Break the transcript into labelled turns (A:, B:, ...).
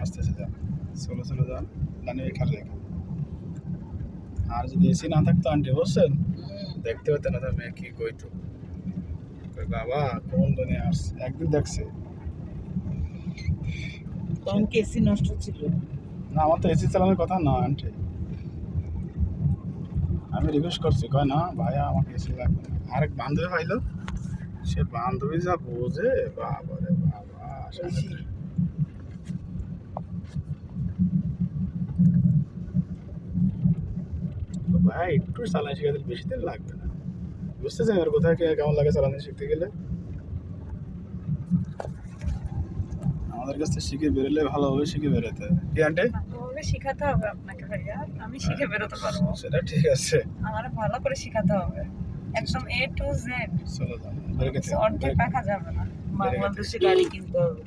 A: আস্তে আস্তে যান, চলো চলো যান, ডানে খালি রেখে। আর যদি এসি না থাকতো আন্টি বুঝছেন, দেখতে পেতেন না মেয়ে কি কইতো, বাবা কোন দুনিয়া আসছে। একদিন দেখছে
B: তখন কি এসি নষ্ট ছিল?
A: না, আমার তো এসি চালানোর কথা না আন্টি, আমি রিকোয়েস্ট করছি, কয় না ভাইয়া আমাকে এসি লাগবে না। আরেক বান্ধবী পাইলো, সে বান্ধবী যা বোঝে, বাবা রে বাবা। তো ভাই একটু চালানো শিখাতে বেশি দিন লাগবে না, বুঝতেছেন আর কোথায় কেমন লাগে চালানো শিখতে গেলে। আমাদের কাছ থেকে শিখে বেরোলে ভালোভাবে শিখে বেরোতে হবে কি আন্টি?
B: ভালোভাবে শিখাতে হবে আপনাকে ভাইয়া, আমি শিখে বেরোতে পারবো।
A: সেটা ঠিক আছে,
B: আমার ভালো করে শিখাতে হবে, একদম A to Z।
A: চলো যান, বেরোতে
B: অর্ধেক রাখা যাবে না, বাংলাদেশে গাড়ি কিনতে হবে।